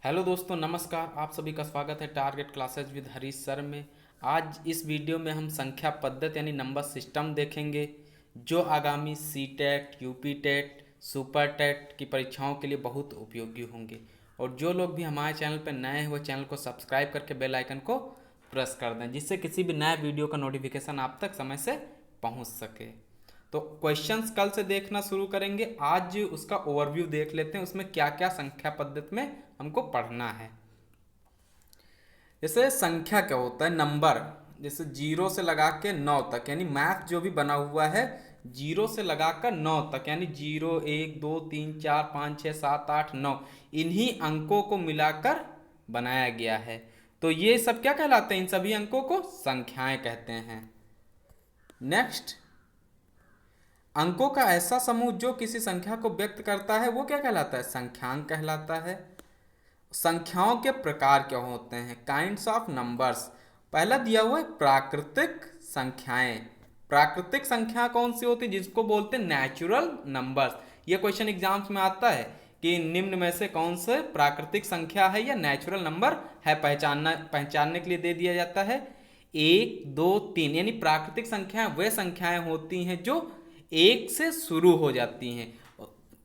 Hello दोस्तों, नमस्कार। आप सभी का स्वागत है target classes with Harish sir में। आज इस वीडियो में हम संख्या पद्धति यानी नंबर सिस्टम देखेंगे जो आगामी C TET, UP TET, super TET की परीक्षाओं के लिए बहुत उपयोगी होंगे। और जो लोग भी हमारे चैनल पर नए हैं वो चैनल को सब्सक्राइब करके बेल आइकन को प्रेस कर दें, जिससे किसी भी नए वीडियो का नोटिफिकेशन आप तक समय से पहुंच सके। तो क्वेश्चंस कल से देखना शुरू करेंगे। आज उसका ओवरव्यू देख लेते हैं, उसमें क्या क्या संख्या पद्धति में हमको पढ़ना है। जैसे संख्या क्या होता है, नंबर, जैसे जीरो से लगा के 9 तक, यानी मैथ जो भी बना हुआ है जीरो से लगाकर 9 तक, यानी 0 1 2 3 4 5 6 7 8 9, इन्हीं अंकों को मिलाकर बनाया गया है। तो ये सब क्या कहलाते हैं? इन सभी अंकों को संख्याएं कहते हैं। नेक्स्ट, अंकों का ऐसा समूह जो किसी संख्या को व्यक्त करता है वो क्या कहलाता है? संख्यांक कहलाता है। संख्याओं के प्रकार क्या होते हैं? Kinds of numbers. पहला दिया हुआ है प्राकृतिक संख्याएं। प्राकृतिक संख्या कौन सी होती है? जिसको बोलते हैं नेचुरल नंबर्स। ये क्वेश्चन एग्जाम्स में आता है कि निम्न में से कौन से प्राकृतिक संख्या है या नेचुरल नंबर है, पहचानने के लिए दे दिया जाता है। 1 2 3 यानी प्राकृतिक संख्याएं वे संख्याएं होती हैं जो एक से शुरू हो जाती हैं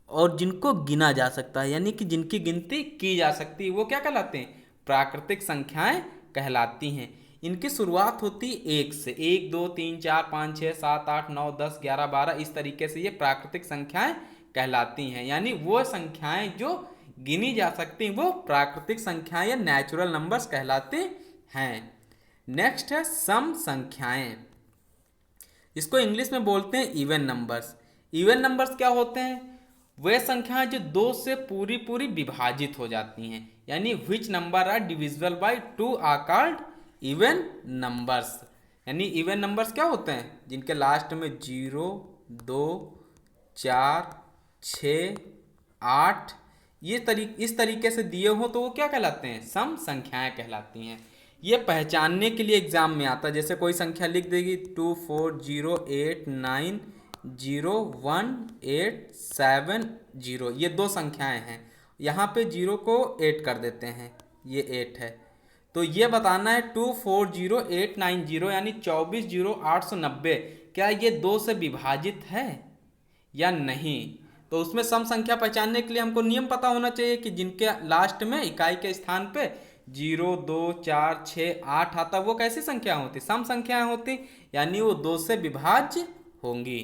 और जिनको गिना जा सकता है, यानी कि जिनकी गिनती की जा सकती है, वो क्या कहलाते हैं? प्राकृतिक संख्याएं कहलाती हैं। इनकी शुरुआत होती है एक से। 1 2 3 4 5 6 7 8 9 10 11 12, इस तरीके से ये प्राकृतिक संख्याएं कहलाती हैं। यानी वो संख्याएं जो गिनी जा सकती हैं वो प्राकृतिक संख्याएं या नेचुरल नंबर्स कहलाते हैं। नेक्स्ट है सम संख्याएं। इसको इंग्लिश में बोलते हैं इवन नंबर्स। इवन नंबर्स क्या होते हैं? वे संख्याएं जो दो से पूरी पूरी विभाजित हो जाती हैं, यानी which number are divisible by 2 are called even numbers. यानी इवन नंबर्स क्या होते हैं? जिनके लास्ट में 0 2 4 6 8 इस तरीके से दिए हो तो वो क्या कहलाते हैं? सम संख्याएं कहलाती हैं। ये पहचानने के लिए एग्जाम में आता है। जैसे कोई संख्या लिख देगी 2 4 0 8 9 0 1 8 7 0, ये दो संख्याएं हैं। यहाँ पे 0 को 8 कर देते हैं, ये 8 है। तो ये बताना है 2 4 0 8 9 0 यानी 24 0 890 क्या ये 2 से विभाजित है या नहीं। तो उसमें सम संख्या पहचानने के लिए हमको नियम पता होना चाहिए कि जिनके लास्ट में इकाई के स्थान पे 0 2 4 6 8 आता, वो कैसी संख्या होती? सम संख्याएं होती, यानी वो 2 से विभाज्य होंगी।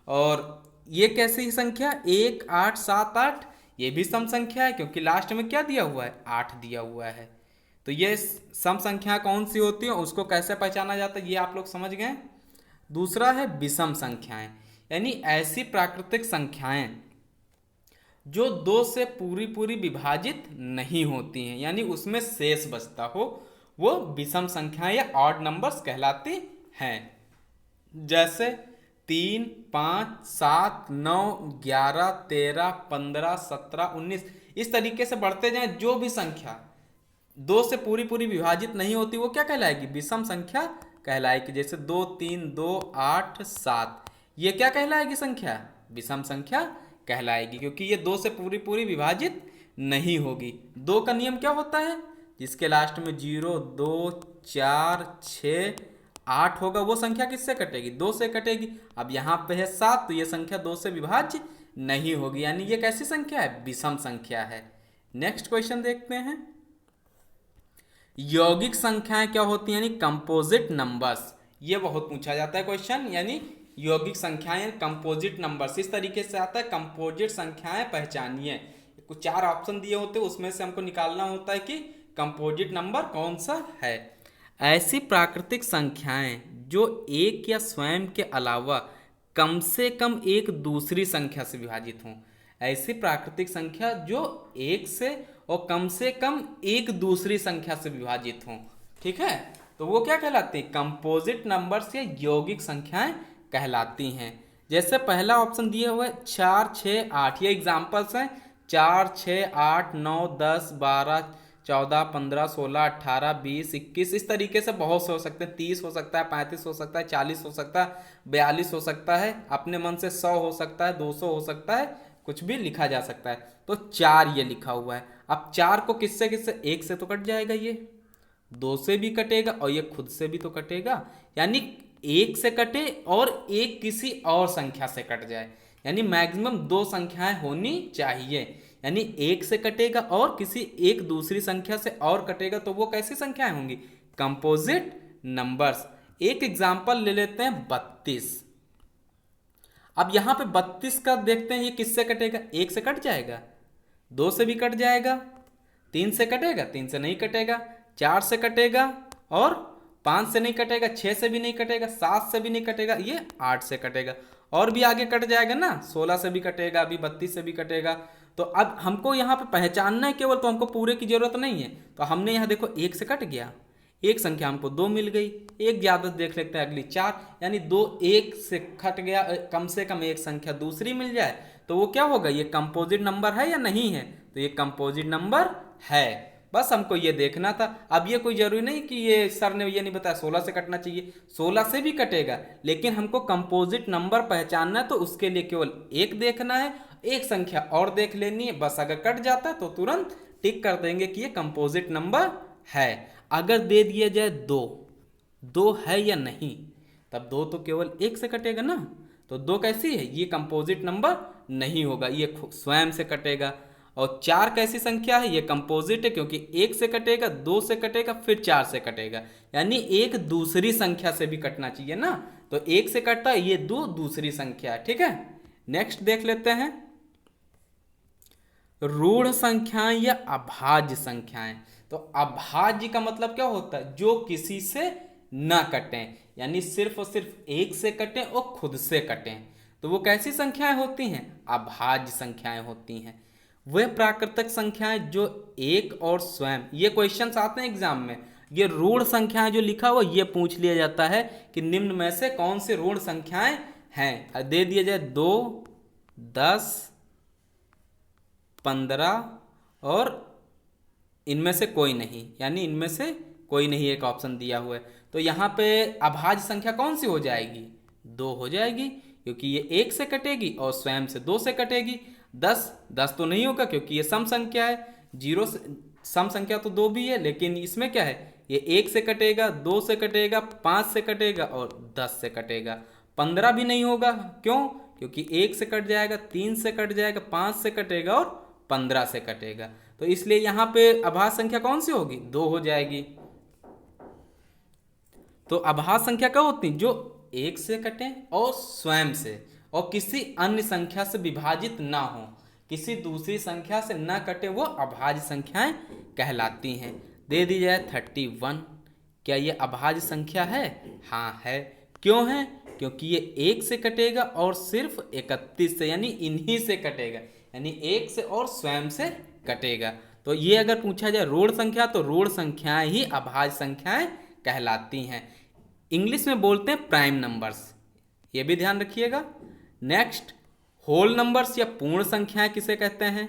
और ये कैसी संख्या? 1 8 7 8, ये भी सम संख्या है क्योंकि लास्ट में क्या दिया हुआ है? 8 दिया हुआ है। तो ये सम संख्या कौन सी होती है, उसको कैसे पहचाना जाता है, ये आप लोग समझ गए। दूसरा है विषम संख्याएं, यानी ऐसी प्राकृतिक संख्याएं जो 2 से पूरी पूरी विभाजित नहीं होती हैं, यानी उसमें शेष बचता हो, वो विषम संख्याएं या ऑड नंबर्स कहलाती हैं। जैसे 3 5 7 9 11 13 15 17 19, इस तरीके से बढ़ते जाएं। जो भी संख्या 2 से पूरी पूरी विभाजित नहीं होती वो क्या कहलाएगी? विषम संख्या कहलाएगी। जैसे 2 3 2 8 7, ये क्या कहलाएगी? संख्या विषम संख्या कहलाएगी क्योंकि ये 2 से पूरी पूरी विभाजित नहीं होगी। 2 का नियम क्या होता है? जिसके लास्ट में 0 2 4 6 8 होगा वो संख्या किससे कटेगी? 2 से कटेगी। अब यहाँ पे है 7, तो ये संख्या 2 से विभाज्य नहीं होगी, यानी ये कैसी संख्या है? विषम संख्या है। नेक्स्ट क्वेश्चन देखते हैं। यौगिक संख्याएं क्या होती हैं? यानी कंपोजिट नंबर्स। ये बहुत पूछा जाता है क्वेश्चन, यानी यौगिक संख्याएं कंपोजिट नंबर्स इस तरीके से आता है। कंपोजिट संख्याएं पहचानिए। कुछ 4 ऑप्शन दिए होते हैं, उसमें से हमको निकालना होता है कि कंपोजिट नंबर कौन सा है। ऐसी प्राकृतिक संख्याएं जो एक या स्वयं के अलावा कम से कम एक दूसरी संख्या से विभाजित हों। ऐसी प्राकृतिक संख्या जो एक से और कम से कम एक दूसरी संख्या से विभाजित हों, ठीक है, तो वो क्या कहलाती है? कंपोजिट नंबर्स या यौगिक संख्याएं कहलाती हैं। जैसे पहला ऑप्शन दिए हुए 4 6 8, ये एग्जाम्पल्स हैं। 4 6 8 9 10 12 14 15 16 18 20 21, इस तरीके से बहुत से हो सकते हैं। 30 हो सकता है, 35 हो सकता है, 40 हो सकता है, 42 हो सकता है, अपने मन से 100 हो सकता है, 200 हो सकता है, कुछ भी लिखा जा सकता है। तो 4 ये लिखा हुआ है। अब 4 को किससे किससे, 1 से तो कट जाएगा, ये 2 से भी कटेगा और ये खुद से भी तो कटेगा, यानी 1 से कटे और एक किसी और संख्या से कट जाए, यानी मैक्सिमम 2 संख्याएं होनी चाहिए। यानी 1 से कटेगा और किसी एक दूसरी संख्या से और कटेगा, तो वो कैसी संख्याएं होंगी, कंपोजिट नंबर्स। एक एग्जांपल ले लेते हैं 32। अब यहां पे 32 का देखते हैं, ये किससे कटेगा, 1 से कट जाएगा, 2 से भी कट जाएगा, 3 से कटेगा, 3 से नहीं कटेगा, 4 से कटेगा और 5 से नहीं कटेगा, 6 से भी नहीं कटेगा, 7 से भी नहीं कटेगा, ये 8 से कटेगा और भी आगे कट जाएगा ना, 16 से भी कटेगा, अभी 32 से भी कटेगा। तो अब हमको यहाँ पे पहचानना है केवल, तो हमको पूरे की जरूरत नहीं है। तो हमने यहाँ देखो 1 से कट गया, एक संख्या हमको 2 मिल गई, एक ज्यादा देख लेते हैं अगली 4, यानी 2 1 से कट गया, कम से कम एक संख्या दूसरी मिल जाए तो वो क्या होगा, ये कंपोजिट नंबर है या नहीं है, तो ये कंपोजिट नंबर है। बस हमको ये देखना था। अब ये कोई जरूरी नहीं कि ये सर ने ये नहीं बताया 16 से कटना चाहिए, 16 से भी कटेगा, लेकिन हमको कंपोजिट नंबर पहचानना है, तो उसके लिए केवल एक देखना है, एक संख्या और देख लेनी है, बस अगर कट जाता है तो तुरंत टिक कर देंगे कि ये कंपोजिट नंबर है। अगर दे दिया जाए 2 है या नहीं, तब 2 तो केवल 1 से कटेगा ना, तो 2 कैसी है, ये कंपोजिट नंबर नहीं होगा, ये स्वयं से कटेगा। और 4 कैसी संख्या है, ये कंपोजिट है, क्योंकि 1 से कटेगा, 2 से कटेगा, फिर 4 से कटेगा, यानी एक दूसरी संख्या से भी कटना चाहिए ना, तो 1 से कटता है, ये 2 दूसरी संख्या है। ठीक है, नेक्स्ट देख लेते हैं ऋण संख्याएं या अभाज्य संख्याएं। तो अभाज्य का मतलब क्या होता है, जो किसी से न कटें, यानी सिर्फ और सिर्फ एक से कटें और खुद से कटें, तो वो कैसी संख्याएं होती हैं, अभाज्य संख्याएं होती हैं। वह प्राकृतिक संख्याएं जो एक और स्वयं, ये क्वेश्चंस आते हैं एग्जाम में, ये ऋण संख्याएं जो लिखा हुआ ये पूछ लिया जाता है कि निम्न में से कौन से ऋण संख्याएं हैं, दे दिया जाए 2 10 15 और इनमें से कोई नहीं, यानी इनमें से कोई नहीं एक ऑप्शन दिया हुआ है, तो यहाँ पे अभाज्य संख्या कौन सी हो जाएगी, 2 हो जाएगी, क्योंकि ये 1 से कटेगी और स्वयं से 2 से कटेगी। 10 तो नहीं होगा क्योंकि ये सम संख्या है, 0 से सम संख्या तो 2 भी है, लेकिन इसमें क्या है, ये 1 से कटेगा, 2 से कटेगा, 5 से कटेगा और 10 से कटेगा। 15 भी नहीं होगा, क्यों, क्योंकि 1 से कट जाएगा, 3 से कट जाएगा, 5 से कटेगा और 15 से कटेगा, तो इसलिए यहां पे अभाज्य संख्या कौन सी होगी, 2 हो जाएगी। तो अभाज्य संख्या क्या होती है, जो 1 से कटे और स्वयं से और किसी अन्य संख्या से विभाजित ना हो, किसी दूसरी संख्या से ना कटे, वो अभाज्य संख्याएं कहलाती हैं। दे दी जाए 31, क्या ये अभाज्य संख्या है, हाँ है, क्यों है, क्योंकि ये 1 से कटेगा और सिर्फ 31 से, यानी इन्हीं से कटेगा, यानी 1 से और स्वयं से कटेगा। तो ये अगर पूछा जाए ऋण संख्या, तो ऋण संख्याएं ही अभाज्य संख्याएं कहलाती हैं। इंग्लिश में बोलते हैं प्राइम नंबर्स, ये भी ध्यान रखिएगा। नेक्स्ट, होल नंबर्स या पूर्ण संख्याएं किसे कहते हैं,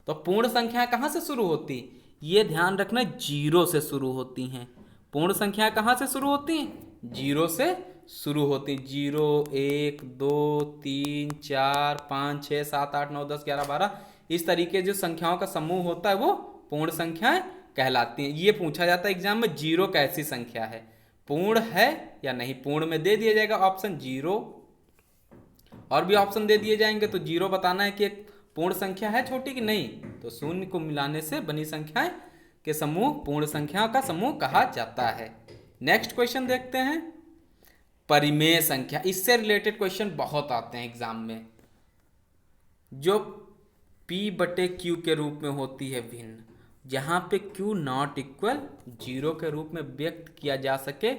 तो पूर्ण संख्याएं कहाँ से शुरू होती, ये ध्यान रखना, 0 से शुरू होती हैं। पूर्ण संख्याएं कहाँ से शुरू होती हैं, 0 से शुरू होती, 0 1 2 3 4 5 6 7 8 9 10 11 12, इस तरीके जो संख्याओं का समूह होता है वो पूर्ण संख्याएं कहलाती हैं। ये पूछा जाता है एग्जाम में, 0 कैसी संख्या है, पूर्ण है या नहीं। पूर्ण में दे दिया जाएगा ऑप्शन 0, और भी ऑप्शन दे दिए जाएंगे, तो 0 बताना है कि एक पूर्ण संख्या है छोटी कि नहीं, तो शून्य को मिलाने से बनी संख्याएं के समूह पूर्ण संख्याओं का समूह कहा जाता है। नेक्स्ट क्वेश्चन देखते हैं, परिमेय संख्या, इससे रिलेटेड क्वेश्चन बहुत आते हैं एग्जाम में, जो P/Q के रूप में होती है भिन्न, जहां पे Q नॉट इक्वल 0 के रूप में व्यक्त किया जा सके,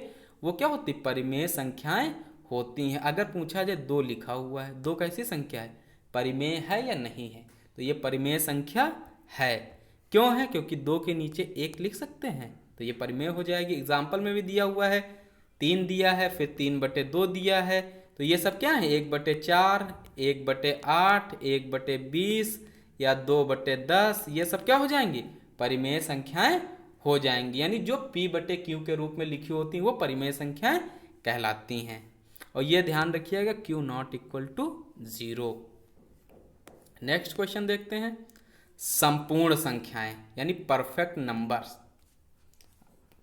वो क्या होती, परिमेय संख्याएं होती हैं। अगर पूछा जाए 2 लिखा हुआ है, 2 कैसी संख्या है, परिमेय है या नहीं है, तो ये परिमेय संख्या है। क्यों है, क्योंकि 2 के नीचे 1 लिख सकते हैं, तो ये परिमेय हो जाएगी। एग्जाम्पल में भी दिया हुआ है, 3 दिया है, फिर 3/2 दिया है, तो ये सब क्या है, 1/4 1/8 1/20 या 2/10, ये सब क्या हो जाएंगी, परिमेय संख्याएं हो जाएंगी, यानी जो P/Q के रूप में लिखी होती हैं वो परिमेय संख्याएं कहलाती हैं। और ये ध्यान रखिएगा, Q not equal to 0। Next question देखते हैं, संपूर्ण संख्याएं यानी परफेक्ट नंबर्स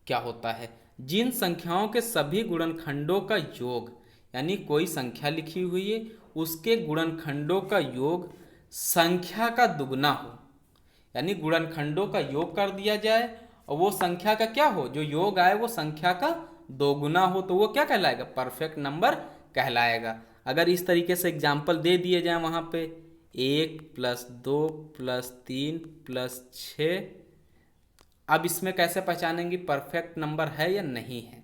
क्या होता है? जिन संख्याओं के सभी गुणनखंडों का योग, यानी कोई संख्या लिखी हुई है उसके गुणनखंडों का योग संख्या का दुगना हो, यानी गुणनखंडों का योग कर दिया जाए और वो संख्या का क्या हो, जो योग आए वो संख्या का दोगुना हो, तो वो क्या कहलाएगा? परफेक्ट नंबर कहलाएगा। अगर इस तरीके से एग्जाम्पल दे दिए जाए वहाँ पे 1 + 2 + 3 + 6, अब इसमें कैसे पहचानेंगे परफेक्ट नंबर है या नहीं है?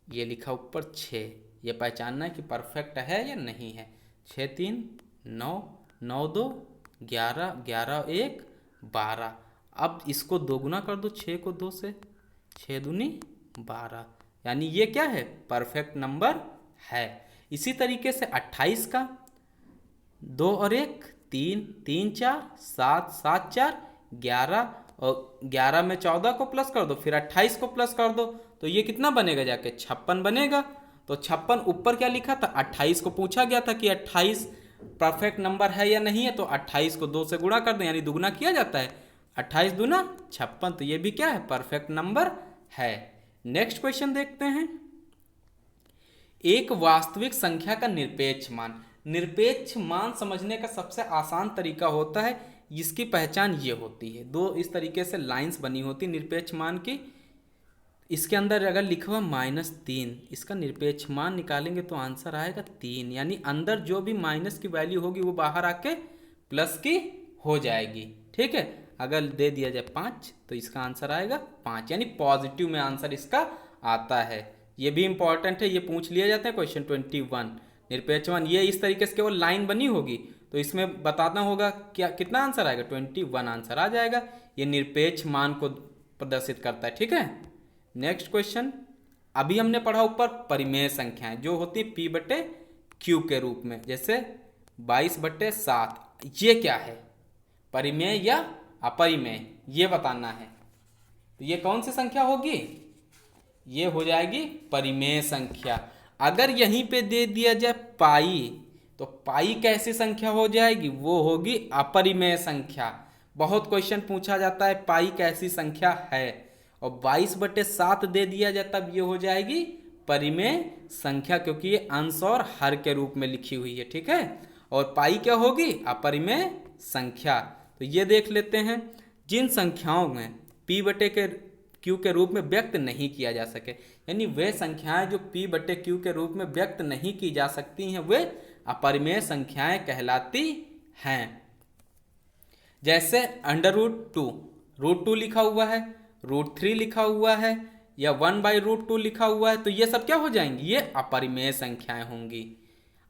ये लिखा ऊपर 6, ये पहचानना है कि परफेक्ट है या नहीं है। 6 3 9, 9 2 11, 11 1 12। अब इसको दोगुना कर दो 6 को 2 से, 6 दूनी 12, यानी ये क्या है? परफेक्ट नंबर है। इसी तरीके से 28 का 2 और 1 3, 3 4 7, 7 4 11, और 11 में 14 को प्लस कर दो, फिर 28 को प्लस कर दो, तो ये कितना बनेगा जाके? 56 बनेगा। तो 56 ऊपर क्या लिखा था? 28 को पूछा गया था कि 28 परफेक्ट नंबर है या नहीं है, तो 28 को 2 से गुणा कर दो, यानी दुगुना किया जाता है। 28 दूना 56, तो ये भी क्या है? परफेक्ट नंबर है। नेक्स्ट क्वेश्चन देखते हैं। एक वास्तविक संख्या का निरपेक्ष मान। निरपेक्ष मान समझने का सबसे आसान तरीका होता है, जिसकी पहचान ये होती है, दो इस तरीके से लाइंस बनी होती निरपेक्ष मान की। इसके अंदर अगर लिखा हुआ -3, इसका निरपेक्ष मान निकालेंगे तो आंसर आएगा 3, यानी अंदर जो भी माइनस की वैल्यू होगी वो बाहर आके प्लस की हो जाएगी। ठीक है, अगर दे दिया जाए 5 तो इसका आंसर आएगा 5, यानी पॉजिटिव में आंसर इसका आता है। ये भी इंपॉर्टेंट है, ये पूछ लिया जाता है क्वेश्चन 21। निरपेक्ष मान ये इस तरीके से केवल लाइन बनी होगी तो इसमें बताना होगा क्या कितना आंसर आएगा, 21 आंसर आ जाएगा। ये निरपेक्ष मान को प्रदर्शित करता है। ठीक है, नेक्स्ट क्वेश्चन। अभी हमने पढ़ा ऊपर परिमेय संख्याएं जो होती है P/Q के रूप में, जैसे 22/7। ये क्या है, परिमेय या अपरिमेय, ये बताना है। तो ये कौन सी संख्या होगी? ये हो जाएगी परिमेय संख्या। अगर यहीं पे दे दिया जाए पाई, तो पाई कैसी संख्या हो जाएगी? वो होगी अपरिमेय संख्या। बहुत क्वेश्चन पूछा जाता है पाई कैसी संख्या है, और 22/7 दे दिया जाए तब ये हो जाएगी परिमेय संख्या, क्योंकि ये अंश और हर के रूप में लिखी हुई है। ठीक है, और पाई क्या होगी? अपरिमेय संख्या। तो ये देख लेते हैं, जिन संख्याओं में P/Q के रूप में व्यक्त नहीं किया जा सके, यानी वे संख्याएं जो P/Q के रूप में व्यक्त नहीं की जा सकती हैं वे अपरिमेय संख्याएं कहलाती हैं। जैसे √2, √2 लिखा हुआ है, √3 लिखा हुआ है, या 1/√2 लिखा हुआ है, तो ये सब क्या हो जाएंगी? ये अपरिमेय संख्याएं होंगी।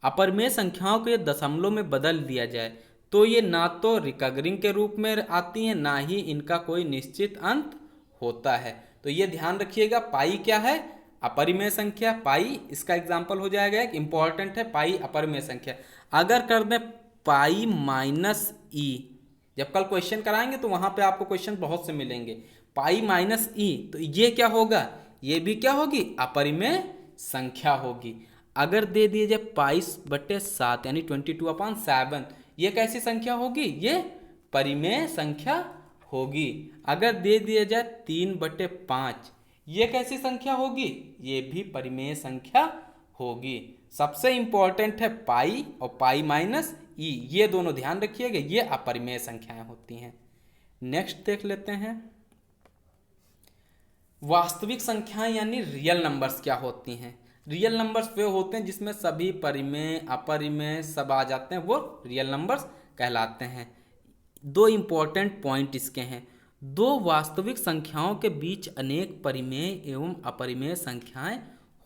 अपरिमेय संख्याओं को ये दशमलव में बदल दिया जाए तो ये ना तो रिकरिंग के रूप में आती हैं, ना ही इनका कोई निश्चित अंत होता है। तो ये ध्यान रखिएगा, पाई क्या है? अपरिमेय संख्या। पाई इसका एग्जाम्पल हो जाएगा, एक इंपॉर्टेंट है पाई अपरिमेय संख्या। अगर कर दें पाई -e, जब कल क्वेश्चन कराएंगे तो वहां पे आपको क्वेश्चन बहुत से मिलेंगे, पाई -e, तो ये क्या होगा? ये भी क्या होगी? अपरिमेय संख्या होगी। अगर दे दिए जाए 22/7 यानी 22/7, ये कैसी संख्या होगी? ये परिमेय संख्या होगी। अगर दे दिया जाए 3/5, ये कैसी संख्या होगी? ये भी परिमेय संख्या होगी। सबसे इंपॉर्टेंट है पाई और पाई -e, ये दोनों ध्यान रखिएगा, ये अपरिमेय संख्याएं होती हैं। नेक्स्ट देख लेते हैं, वास्तविक संख्याएं यानी रियल नंबर्स क्या होती हैं। रियल नंबर्स वे होते हैं जिसमें सभी परिमेय अपरिमेय सब आ जाते हैं, वो रियल नंबर्स कहलाते हैं। दो इंपॉर्टेंट पॉइंट इसके हैं, दो वास्तविक संख्याओं के बीच अनेक परिमेय एवं अपरिमेय संख्याएं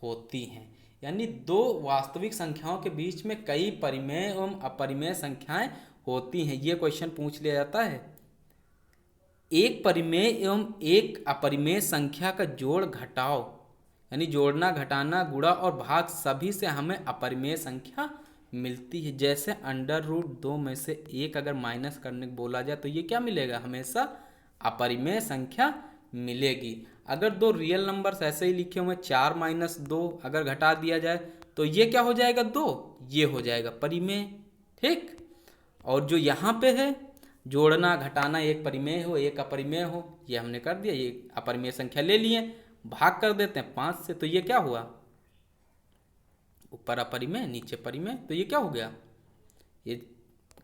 होती हैं, यानी दो वास्तविक संख्याओं के बीच में कई परिमेय एवं अपरिमेय संख्याएं होती हैं। ये क्वेश्चन पूछ लिया जाता है। एक परिमेय एवं एक अपरिमेय संख्या का जोड़ घटाव, यानी जोड़ना घटाना गुणा और भाग सभी से हमें अपरिमेय संख्या मिलती है। जैसे √2 में से 1 अगर माइनस करने को बोला जाए तो ये क्या मिलेगा? हमेशा अपरिमेय संख्या मिलेगी। अगर दो रियल नंबर्स ऐसे ही लिखे हुए 4 - 2 अगर घटा दिया जाए तो ये क्या हो जाएगा? 2, ये हो जाएगा परिमेय। ठीक, और जो यहाँ पे है जोड़ना घटाना, एक परिमेय हो एक अपरिमेय हो, ये हमने कर दिया। ये अपरिमेय संख्या ले लिए, भाग कर देते हैं 5 से, तो ये क्या हुआ, ऊपर अपरिमेय नीचे परिमेय, तो ये क्या हो गया, ये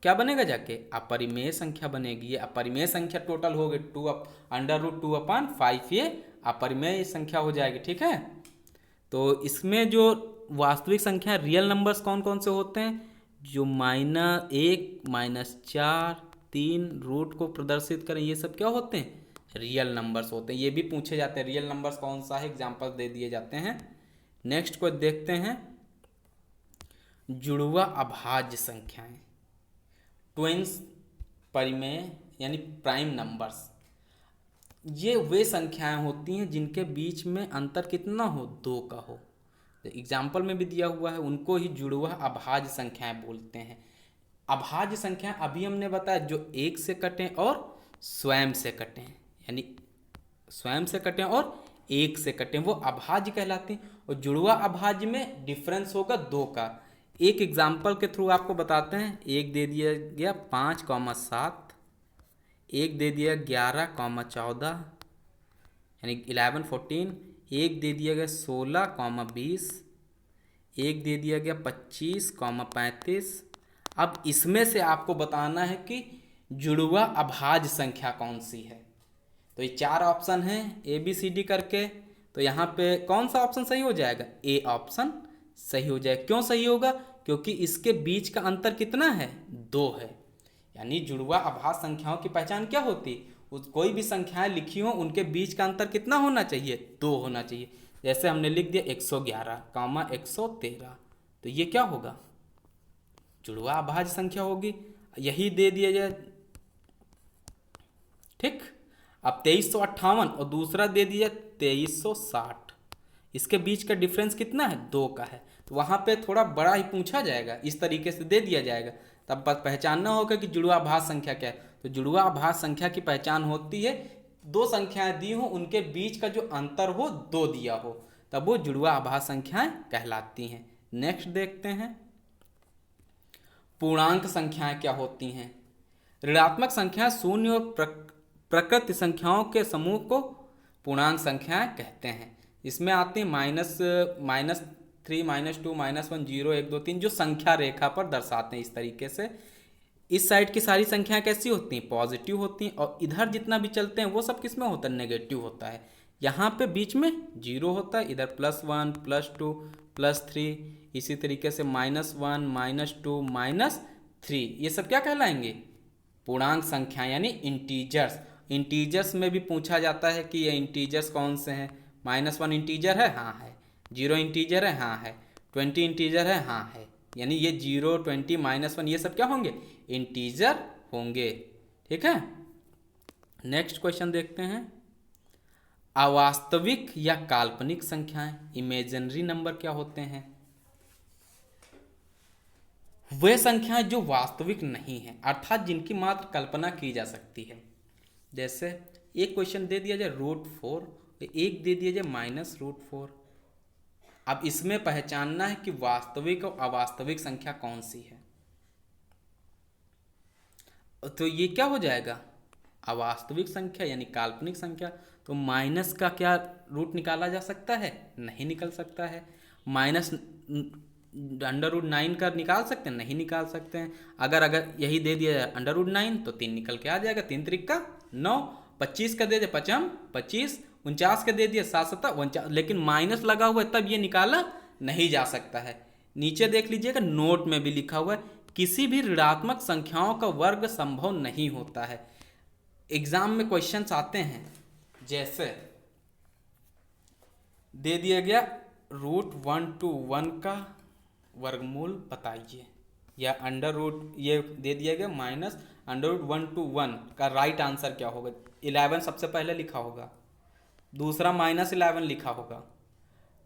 क्या बनेगा जाके, अपरिमेय संख्या बनेगी। ये अपरिमेय संख्या टोटल हो गई 2√2/5, ये अपरिमेय संख्या हो जाएगी। ठीक है, तो इसमें जो वास्तविक संख्या रियल नंबर्स कौन कौन से होते हैं, जो -1 -4 3 रूट को प्रदर्शित करें, ये सब क्या होते हैं, रियल नंबर्स होते हैं। ये भी पूछे जाते हैं रियल नंबर्स कौन सा है, एग्जाम्पल दे दिए जाते हैं। नेक्स्ट को देखते हैं, जुड़वा अभाज्य संख्याएं, ट्विंस परिमेय यानी प्राइम नंबर्स। ये वे संख्याएं होती हैं जिनके बीच में अंतर कितना हो, 2 का हो। तो एग्जाम्पल में भी दिया हुआ है, उनको ही जुड़वा अभाज्य संख्याएं बोलते हैं। अभाज्य संख्या अभी हमने बताया जो 1 से कटें और स्वयं से कटें, यानी स्वयं से कटें और 1 से कटें, वो अभाज्य कहलाती हैं। और जुड़वा अभाज्य में डिफरेंस होगा 2 का। एक एग्जाम्पल के थ्रू आपको बताते हैं। एक दे दिया गया 5,7, एक दे दिया 11,14 यानी 11 14, एक दे दिया गया 16,20, एक दे दिया गया 25,35। अब इसमें से आपको बताना है कि जुड़वा अभाज्य संख्या कौन सी है। तो ये 4 ऑप्शन हैं ABCD करके, तो यहाँ पे कौन सा ऑप्शन सही हो जाएगा, ए ऑप्शन सही हो जाएगा। क्यों सही होगा, क्योंकि इसके बीच का अंतर कितना है, 2 है। यानी जुड़वा अभाज्य संख्याओं की पहचान क्या होती, कोई भी संख्याएं लिखी हो उनके बीच का अंतर कितना होना चाहिए, 2 होना चाहिए। जैसे हमने लिख दिया 111, 113, तो ये क्या होगा, जुड़वा अभाज्य संख्या होगी। यही दे दिया जाए, ठीक। अब 2358 और दूसरा दे दिया 2360, इसके बीच का डिफरेंस कितना है, 2 का है। तो वहाँ पे थोड़ा बड़ा ही पूछा जाएगा, इस तरीके से दे दिया जाएगा, तब पहचानना होगा कि जुड़वा अभाज्य संख्या क्या है। तो जुड़वा अभाज्य संख्या की पहचान होती है 2 संख्याएं दी हो, उनके बीच का जो अंतर हो 2 दिया हो, तब वो जुड़वा अभाज्य संख्याएं कहलाती हैं। नेक्स्ट देखते हैं, पूर्णांक संख्याएं क्या होती हैं। ऋणात्मक संख्याएं शून्य और प्रकृत संख्याओं के समूह को पूर्णांक संख्याएं कहते हैं। इसमें आती हैं -3 -2 -1 0 1 2 3, जो संख्या रेखा पर दर्शाते हैं इस तरीके से। इस साइड की सारी संख्याएं कैसी होती हैं, पॉजिटिव होती हैं, और इधर जितना भी चलते हैं वो सब किस में होता है, नेगेटिव होता है। यहाँ पे बीच में 0 होता है, इधर +1 +2 +3, इसी तरीके से -1 -2 -3, ये सब क्या कहलाएंगे, पूर्णांक संख्या यानी इंटीजर्स। इंटीजर्स में भी पूछा जाता है कि ये इंटीजर्स कौन से हैं। -1 इंटीजर है, हाँ है। 0 इंटीजर है, हाँ है। 20 इंटीजर है, हाँ है। यानी ये 0 20 -1 ये सब क्या होंगे, इंटीजर होंगे। ठीक है, नेक्स्ट क्वेश्चन देखते हैं, अवास्तविक या काल्पनिक संख्याएं, इमेजिनरी नंबर क्या होते हैं। वे संख्याएं जो वास्तविक नहीं हैं, अर्थात जिनकी मात्र कल्पना की जा सकती है। जैसे एक क्वेश्चन दे दिया जाए √4, एक दे दिया जाए -√4। अब इसमें पहचानना है कि वास्तविक और अवास्तविक संख्या कौन सी है। तो ये क्या हो जाएगा, अवास्तविक संख्या यानी काल्पनिक संख्या। तो माइनस का क्या रूट निकाला जा सकता है, नहीं निकल सकता है। -√9 का निकाल सकते हैं, नहीं निकाल सकते हैं। अगर यही दे दिया जाए √9 तो 3 निकल के आ जाएगा, 3 3 का 9, 25 का दे दिया 5 25, 49 का दे दिया 7 7 49, लेकिन माइनस लगा हुआ है तब ये निकाला नहीं जा सकता है। नीचे देख लीजिएगा, नोट में भी लिखा हुआ है, किसी भी ऋणात्मक संख्याओं का वर्ग संभव नहीं होता है। एग्जाम में क्वेश्चंस आते हैं, जैसे दे दिया गया √1 का वर्गमूल बताइए, या ये दे दिया गया -√1 का राइट आंसर क्या होगा। 11 सबसे पहले लिखा होगा, दूसरा -11 लिखा होगा,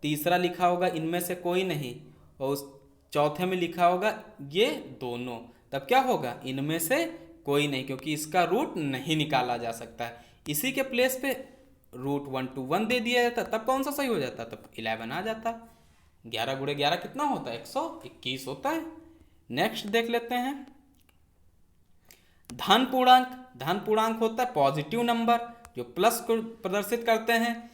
तीसरा लिखा होगा इनमें से कोई नहीं, और उस चौथे में लिखा होगा ये दोनों। तब क्या होगा, इनमें से कोई नहीं, क्योंकि इसका रूट नहीं निकाला जा सकता है। इसी के प्लेस पे √1 दे दिया जाता, तब कौन सा सही हो जाता, तब 11 आ जाता। 11 × 11 कितना होता है, 121 होता है। नेक्स्ट देख लेते हैं, धन पूर्णांक, धन पूर्णांक होता है पॉजिटिव नंबर जो प्लस को प्रदर्शित करते हैं।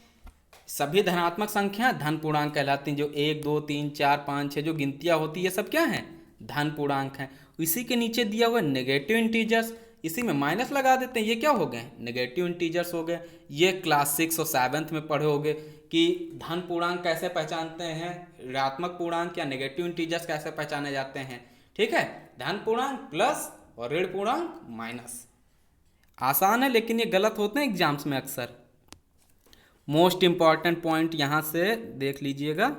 सभी धनात्मक संख्या धन पूर्णांक कहलाती हैं। जो 1 2 3 4 5 6 जो गिनतियाँ होती है ये सब क्या हैं, धन पूर्णांक हैं। इसी के नीचे दिया हुआ नेगेटिव इंटीजर्स, इसी में माइनस लगा देते हैं, ये क्या हो गए, नेगेटिव इंटीजर्स हो गए। ये क्लास 6 और 7th में पढ़े होगे कि धन पूर्णांक कैसे पहचानते हैं, ऋणात्मक पूर्णांक या नेगेटिव इंटीजर्स कैसे पहचाने जाते हैं। ठीक है, धन पूर्णांक प्लस और ऋण पूर्णांक माइनस। आसान है लेकिन ये गलत होते हैं एग्जाम्स में अक्सर। मोस्ट इंपॉर्टेंट पॉइंट यहां से देख लीजिएगा,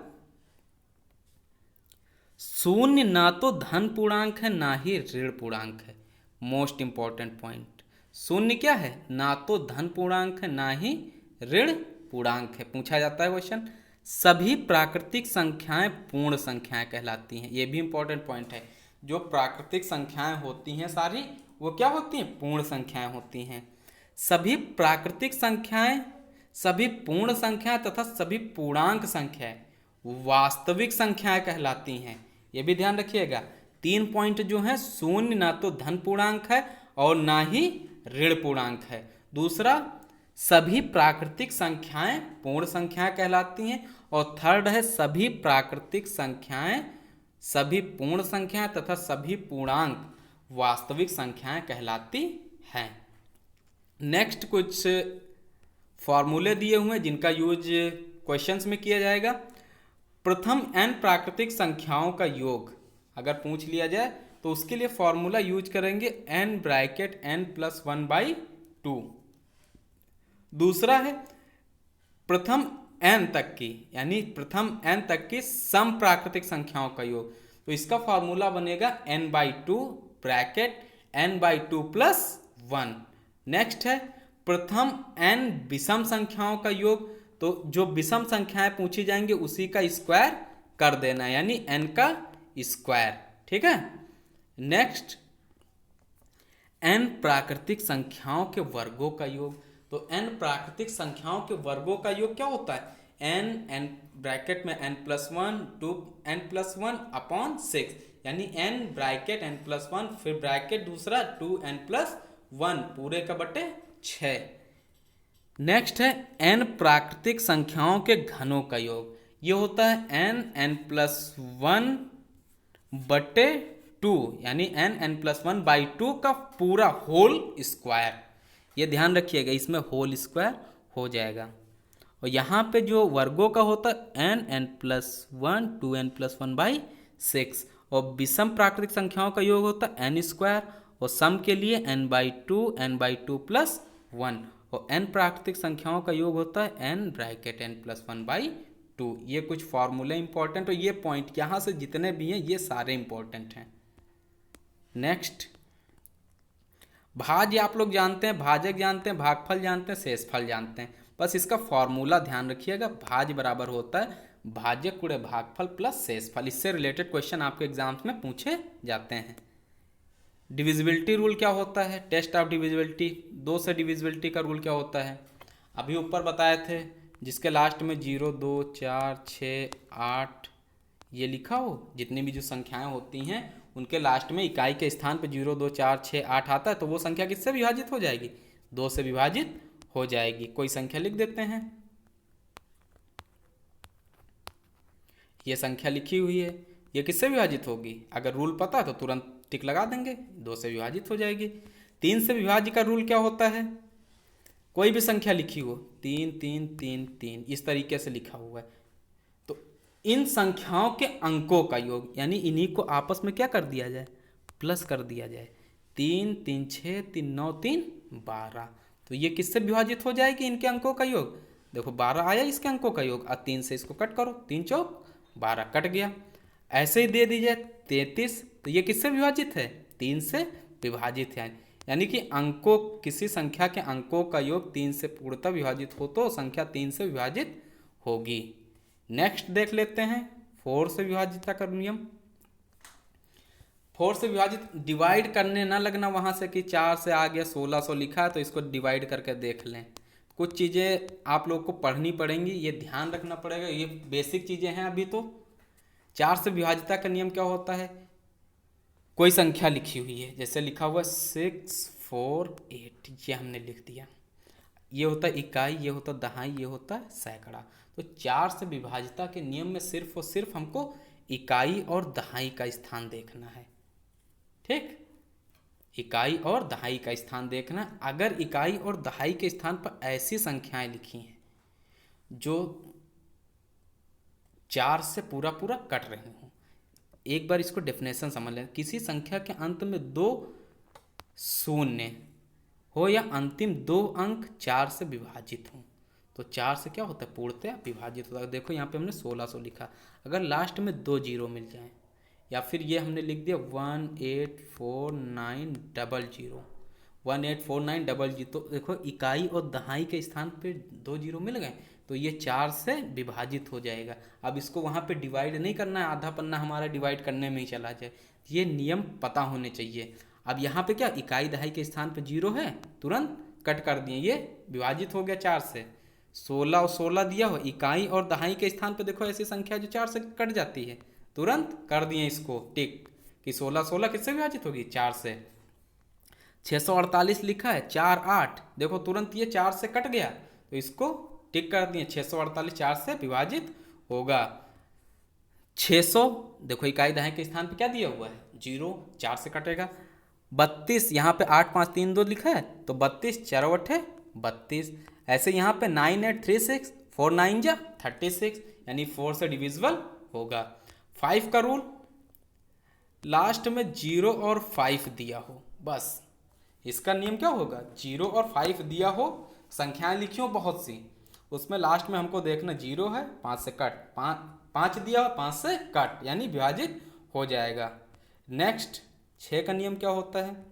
शून्य ना तो धन पूर्णांक है ना ही ऋण पूर्णांक है। मोस्ट इंपॉर्टेंट पॉइंट, शून्य क्या है, ना तो धन पूर्णांक है ना ही ऋण पूर्णांक है। पूछा जाता है क्वेश्चन। सभी प्राकृतिक संख्याएं पूर्ण संख्याएं कहलाती हैं, ये भी इंपॉर्टेंट पॉइंट है। जो प्राकृतिक संख्याएं होती हैं सारी वो क्या होती हैं, पूर्ण संख्याएं होती हैं। सभी प्राकृतिक संख्याएं, सभी पूर्ण संख्याएं तथा सभी पूर्णांक संख्याएं वास्तविक संख्याएं कहलाती हैं। ये भी ध्यान रखिएगा। 3 पॉइंट जो है, शून्य ना तो धन पूर्णांक है और ना ही ऋण पूर्णांक है। दूसरा, सभी प्राकृतिक संख्याएं पूर्ण संख्याएं कहलाती हैं। और थर्ड है, सभी प्राकृतिक संख्याएं, सभी पूर्ण संख्याएं तथा सभी पूर्णांक वास्तविक संख्याएं कहलाती हैं। नेक्स्ट कुछ फॉर्मूले दिए हुए हैं जिनका यूज क्वेश्चंस में किया जाएगा। प्रथम n प्राकृतिक संख्याओं का योग अगर पूछ लिया जाए तो उसके लिए फॉर्मूला यूज करेंगे n ब्रैकेट n प्लस 1/2। दूसरा है प्रथम n तक की, यानी प्रथम n तक की सम प्राकृतिक संख्याओं का योग, तो इसका फॉर्मूला बनेगा n/2 bracket n/2 plus 1। Next है प्रथम n विषम संख्याओं का योग, तो जो विषम संख्याएं पूछी जाएंगी उसी का स्क्वायर कर देना, यानी n का स्क्वायर। ठीक है। नेक्स्ट, n प्राकृतिक संख्याओं के वर्गों का योग, तो n प्राकृतिक संख्याओं के वर्गों का योग क्या होता है, n ब्रैकेट में n plus 1 2 n plus 1 upon 6, यानी n ब्रैकेट n प्लस 1 फिर ब्रैकेट दूसरा 2n प्लस 1 पूरे का बटे 6। नेक्स्ट है n प्राकृतिक संख्याओं के घनों का योग, ये होता है n प्लस 1 बटे 2, यानी n प्लस 1/2 का पूरा होल स्क्वायर। ये ध्यान रखिएगा, इसमें होल स्क्वायर हो जाएगा। और यहाँ पे जो वर्गों का होता है n प्लस 1 2n प्लस 1/6, और विषम प्राकृतिक संख्याओं का योग होता है n स्क्वायर, और सम के लिए n/2 प्लस 1, और n प्राकृतिक संख्याओं का योग होता है n ब्रैकेट n प्लस 1/2। ये कुछ फॉर्मूले इंपॉर्टेंट, और ये पॉइंट यहाँ से जितने भी हैं ये सारे इंपॉर्टेंट हैं। नेक्स्ट, भाज्य आप लोग जानते हैं, भाजक जानते हैं, भागफल जानते हैं, शेषफल जानते हैं, बस इसका फॉर्मूला ध्यान रखिएगा। भाज्य बराबर होता है भाजक गुणे भागफल प्लस शेषफल। इससे रिलेटेड क्वेश्चन आपके एग्जाम्स में पूछे जाते हैं। डिविजिबिलिटी रूल क्या होता है, टेस्ट ऑफ डिविजिबिलिटी, 2 से डिविजिबिलिटी का रूल क्या होता है, अभी ऊपर बताए थे, जिसके लास्ट में 0 2 4 6 8 ये लिखा हो, जितनी भी जो संख्याएं होती हैं उनके लास्ट में इकाई के स्थान पर 0 2 4 6 8 आता है, तो वो संख्या किससे विभाजित हो जाएगी, 2 से विभाजित हो जाएगी। कोई संख्या लिख देते हैं, ये संख्या लिखी हुई है, ये किससे विभाजित होगी, अगर रूल पता है तो तुरंत टिक लगा देंगे, 2 से विभाजित हो जाएगी। 3 से विभाज्य का रूल क्या होता है, कोई भी संख्या लिखी हो 3 3 3 3 इस तरीके से लिखा हुआ है, तो इन संख्याओं के अंकों का योग, यानी इन्हीं को आपस में क्या कर दिया जाए, प्लस कर दिया जाए। 3 3 6 3 9 3 12, तो ये किससे विभाजित हो जाएगी, इनके अंकों का योग। देखो 12 आया इसके अंकों का योग, और 3 से इसको कट करो, 3 चौक 12 कट गया। ऐसे ही दे दीजिए 33, तो ये किससे विभाजित है, 3 से विभाजित है, यानी कि अंकों, किसी संख्या के अंकों का योग 3 से पूर्णतः विभाजित हो तो संख्या 3 से विभाजित होगी। नेक्स्ट देख लेते हैं 4 से विभाजितता का नियम। 4 से विभाजित, डिवाइड करने ना लगना वहाँ से कि 4 से आ गया 1600 लिखा है तो इसको डिवाइड करके देख लें। कुछ चीज़ें आप लोग को पढ़नी पड़ेंगी, ये ध्यान रखना पड़ेगा, ये बेसिक चीज़ें हैं। अभी तो 4 से विभाजितता का नियम क्या होता है, कोई संख्या लिखी हुई है, जैसे लिखा हुआ 648, ये हमने लिख दिया। ये होता है इकाई, ये होता है दहाई, ये होता है सैकड़ा। तो 4 से विभाजिता के नियम में सिर्फ और सिर्फ हमको इकाई और दहाई का स्थान देखना है। ठीक, इकाई और दहाई का स्थान देखना। अगर इकाई और दहाई के स्थान पर ऐसी संख्याएं लिखी हैं जो 4 से पूरा पूरा कट रही हों, एक बार इसको डेफिनेशन समझ लें। किसी संख्या के अंत में 2 शून्य हो या अंतिम 2 अंक 4 से विभाजित हों, तो 4 से क्या होता है, पूर्णतः विभाजित होता है। देखो यहाँ पे हमने 1600 लिखा, अगर लास्ट में 2 जीरो मिल जाए, या फिर ये हमने लिख दिया 184900, तो देखो इकाई और दहाई के स्थान पे 2 जीरो मिल गए, तो ये 4 से विभाजित हो जाएगा। अब इसको वहाँ पे डिवाइड नहीं करना है, आधा पन्ना हमारा डिवाइड करने में ही चला जाए, ये नियम पता होने चाहिए। अब यहाँ पे क्या, इकाई दहाई के स्थान पे 0 है, तुरंत कट कर दिए, ये विभाजित हो गया 4 से। 16 और 16 दिया हो, इकाई और दहाई के स्थान पे देखो ऐसी संख्या जो 4 से कट जाती है, तुरंत कर दिए इसको टिक कि 16 16 किससे विभाजित होगी, 4 से। 648 लिखा है, 4 8, देखो तुरंत ये 4 से कट गया, तो इसको टिक कर दिए, 648 4 से विभाजित होगा। 600 देखो इकाई दहाई के स्थान पे क्या दिया हुआ है, 0, 4 से कटेगा। 32 यहाँ पे 8 5 3 2 लिखा है, तो 32 4 8 32। ऐसे यहाँ पे 9 8 3 6 4 9 जा 36, यानी 4 से डिविजिबल होगा। 5 का रूल, लास्ट में 0 और 5 दिया हो, बस इसका नियम क्या होगा, 0 और 5 दिया हो, संख्याएं लिखी हो बहुत सी, उसमें लास्ट में हमको देखना 0 है, 5 से कट, 5 दिया हो, 5 से कट, यानी विभाजित हो जाएगा। नेक्स्ट 6 का नियम क्या होता है,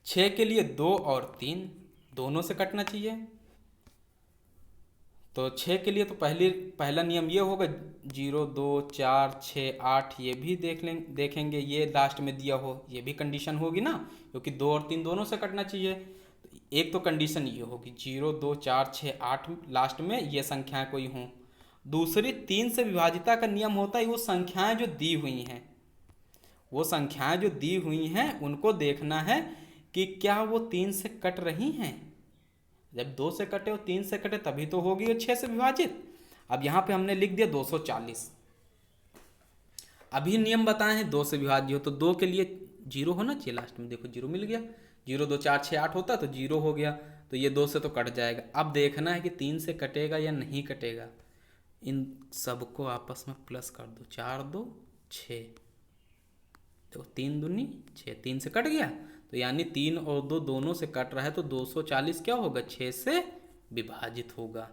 6 के लिए 2 और 3 दोनों से कटना चाहिए। तो 6 के लिए तो पहला नियम ये होगा, 0 2 4 6 8, ये भी देखेंगे, ये लास्ट में दिया हो, ये भी कंडीशन होगी ना, क्योंकि 2 और 3 दोनों से कटना चाहिए। तो एक तो कंडीशन ये होगी 0 2 4 6 8 लास्ट में ये संख्याएं कोई हों। दूसरी 3 से विभाजिता का नियम होता है, वो संख्याएं जो दी हुई हैं, वो संख्याएं जो दी हुई हैं उनको देखना है कि क्या वो 3 से कट रही हैं। जब 2 से कटे और 3 से कटे तभी तो होगी वो 6 से विभाजित। अब यहाँ पे हमने लिख दिया 240, अभी नियम बताए हैं 2 से विभाज्य हो, तो 2 के लिए 0 होना चाहिए, लास्ट में देखो 0 मिल गया, 0 2 4 6 8 होता तो 0 हो गया, तो ये 2 से तो कट जाएगा। अब देखना है कि 3 से कटेगा या नहीं कटेगा, इन सबको आपस में प्लस कर दो, 4 2 6, तो 3 दूनी 6, 3 से कट गया, तो यानी 3 और 2 दोनों से कट रहा है, तो 240 क्या होगा, 6 से विभाजित होगा।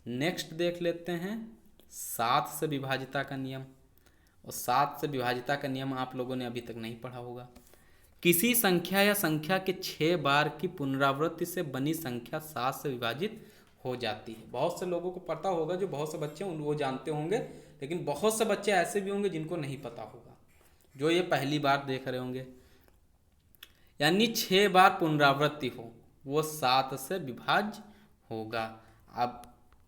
नेक्स्ट देख लेते हैं 7 से विभाजिता का नियम, और 7 से विभाजिता का नियम आप लोगों ने अभी तक नहीं पढ़ा होगा। किसी संख्या या संख्या के 6 बार की पुनरावृत्ति से बनी संख्या 7 से विभाजित हो जाती है। बहुत से लोगों को पता होगा, जो बहुत से बच्चे वो जानते होंगे, लेकिन बहुत से बच्चे ऐसे भी होंगे जिनको नहीं पता होगा, जो ये पहली बार देख रहे होंगे। यानी 6 बार पुनरावृत्ति हो, वो 7 से विभाज्य होगा। अब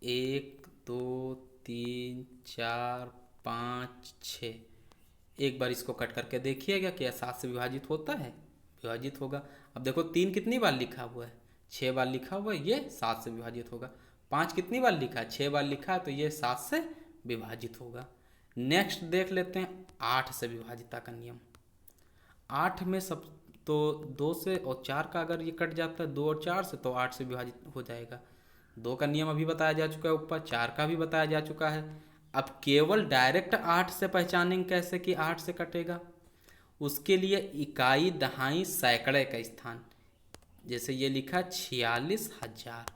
1 2 3 4 5 6, एक बार इसको कट करके देखिएगा क्या 7 से विभाजित होता है, विभाजित होगा। अब देखो 3 कितनी बार लिखा हुआ है, 6 बार लिखा हुआ है, ये 7 से विभाजित होगा। 5 कितनी बार लिखा है, 6 बार लिखा है, तो ये 7 से विभाजित होगा। नेक्स्ट देख लेते हैं 8 से विभाजिता का नियम। 8 में सब तो 2 से और 4 का अगर ये कट जाता है 2 और 4 से, तो 8 से विभाजित हो जाएगा। 2 का नियम अभी बताया जा चुका है ऊपर, 4 का भी बताया जा चुका है। अब केवल डायरेक्ट 8 से पहचानेंगे कैसे कि 8 से कटेगा, उसके लिए इकाई दहाई सैकड़े का स्थान, जैसे ये लिखा 46,000,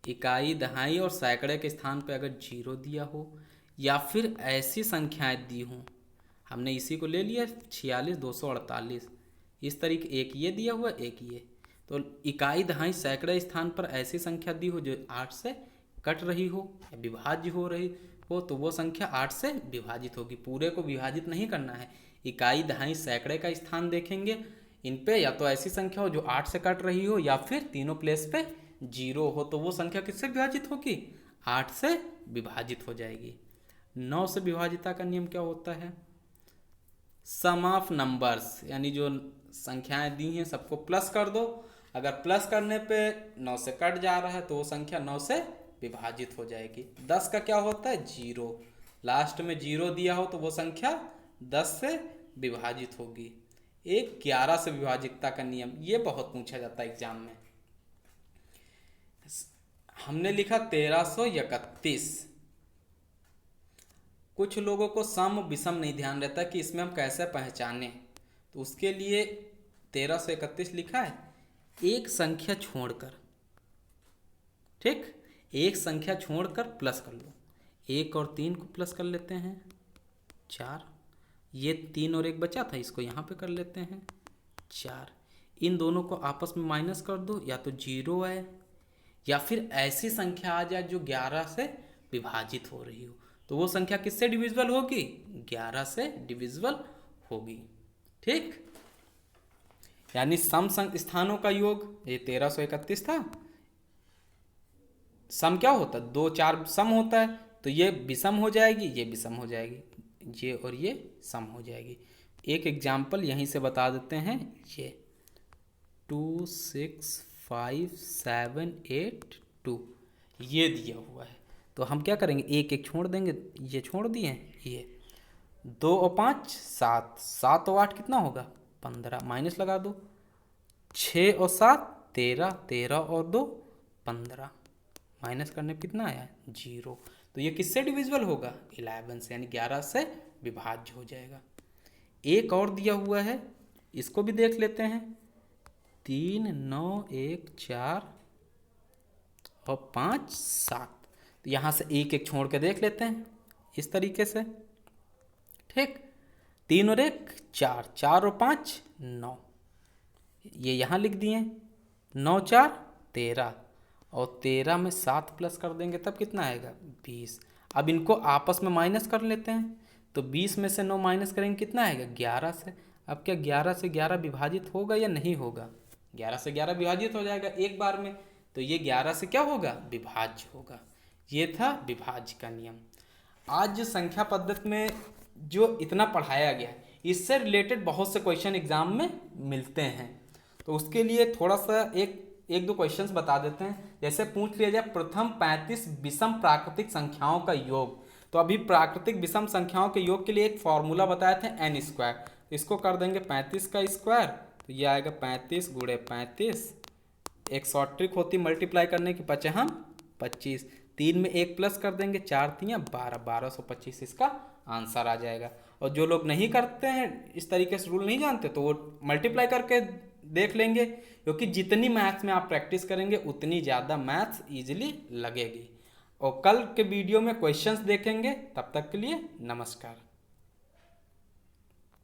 इकाई दहाई और सैकड़े के स्थान पे अगर 0 दिया हो, या फिर ऐसी संख्याएं दी हों, हमने इसी को ले लिया 46 248, इस तरीके एक ये दिया हुआ एक ये, तो इकाई दहाई सैकड़े स्थान पर ऐसी संख्या दी हो जो 8 से कट रही हो या विभाज्य हो रही हो, तो वो संख्या 8 से विभाजित होगी। पूरे को विभाजित नहीं करना है, इकाई दहाई सैकड़े का स्थान देखेंगे इन पे, या तो ऐसी संख्या हो जो 8 से कट रही हो, या फिर तीनों प्लेस पे 0 हो, तो वो संख्या किससे विभाजित होगी, 8 से विभाजित हो जाएगी। 9 से विभाजिता का नियम क्या होता है, सम ऑफ नंबर्स, यानी जो संख्याएं दी हैं सबको प्लस कर दो। अगर प्लस करने पे 9 से कट जा रहा है तो वो संख्या 9 से विभाजित हो जाएगी। 10 का क्या होता है 0, लास्ट में 0 दिया हो तो वो संख्या 10 से विभाजित होगी। एक 11 से विभाजितता का नियम, ये बहुत पूछा जाता है एग्जाम में। हमने लिखा 1331। कुछ लोगों को सम विषम नहीं ध्यान रहता कि इसमें हम कैसे पहचानें, तो उसके लिए 1331 लिखा है एक संख्या छोड़कर, ठीक, एक संख्या छोड़कर प्लस कर लो। 1 और 3 को प्लस कर लेते हैं 4, ये 3 और 1 बचा था, इसको यहाँ पे कर लेते हैं 4। इन दोनों को आपस में माइनस कर दो, या तो 0 है या फिर ऐसी संख्या आ जाए जो 11 से विभाजित हो रही हो, तो वो संख्या किससे डिविजिबल होगी 11 से डिविजिबल होगी, ठीक। यानी सम स्थानों का योग, ये 1331 था। सम क्या होता है 2 4 सम होता है, तो ये विषम हो जाएगी, ये विषम हो जाएगी, ये और ये सम हो जाएगी। एक एग्जाम्पल यहीं से बता देते हैं, ये 2 6 5 7 8 2 ये दिया हुआ है, तो हम क्या करेंगे 1 1 छोड़ देंगे, ये छोड़ दिए, ये 2 और 5 7, 7 और 8 कितना होगा 15, माइनस लगा दो, 6 और 7 13, 13 और 2 15, माइनस करने पर कितना आया 0। तो ये किससे डिविजिबल होगा 11 से, यानी 11 से विभाज्य हो जाएगा। एक और दिया हुआ है, इसको भी देख लेते हैं, 3 9 1 4 और 5 7, तो यहाँ से 1 1 छोड़ के देख लेते हैं इस तरीके से, ठीक। 3 और 1 4, 4 और 5 9, ये यहाँ लिख दिए, 9 4 13, और 13 में 7 प्लस कर देंगे तब कितना आएगा 20। अब इनको आपस में माइनस कर लेते हैं, तो 20 में से 9 माइनस करेंगे कितना आएगा 11 से। अब क्या 11 से 11 विभाजित होगा या नहीं होगा, 11 से 11 विभाजित हो जाएगा एक बार में, तो ये 11 से क्या होगा विभाज्य होगा। ये था विभाज्य का नियम। आज जो संख्या पद्धति में जो इतना पढ़ाया गया, इससे रिलेटेड बहुत से क्वेश्चन एग्जाम में मिलते हैं, तो उसके लिए थोड़ा सा एक दो क्वेश्चंस बता देते हैं। जैसे पूछ लिया जाए प्रथम 35 विषम प्राकृतिक संख्याओं का योग, तो अभी प्राकृतिक विषम संख्याओं के योग के लिए एक फॉर्मूला बताए थे n², तो इसको कर देंगे 35 का स्क्वायर, तो ये आएगा 35 गुणे 35। एक शॉर्ट ट्रिक होती मल्टीप्लाई करने की, 5 हम 25, 3 में 1 प्लस कर देंगे, 4 3 12, 1225 इसका आंसर आ जाएगा। और जो लोग नहीं करते हैं, इस तरीके से रूल नहीं जानते, तो वो मल्टीप्लाई करके देख लेंगे, क्योंकि जितनी मैथ्स में आप प्रैक्टिस करेंगे उतनी ज़्यादा मैथ्स ईजिली लगेगी। और कल के वीडियो में क्वेश्चंस देखेंगे, तब तक के लिए नमस्कार।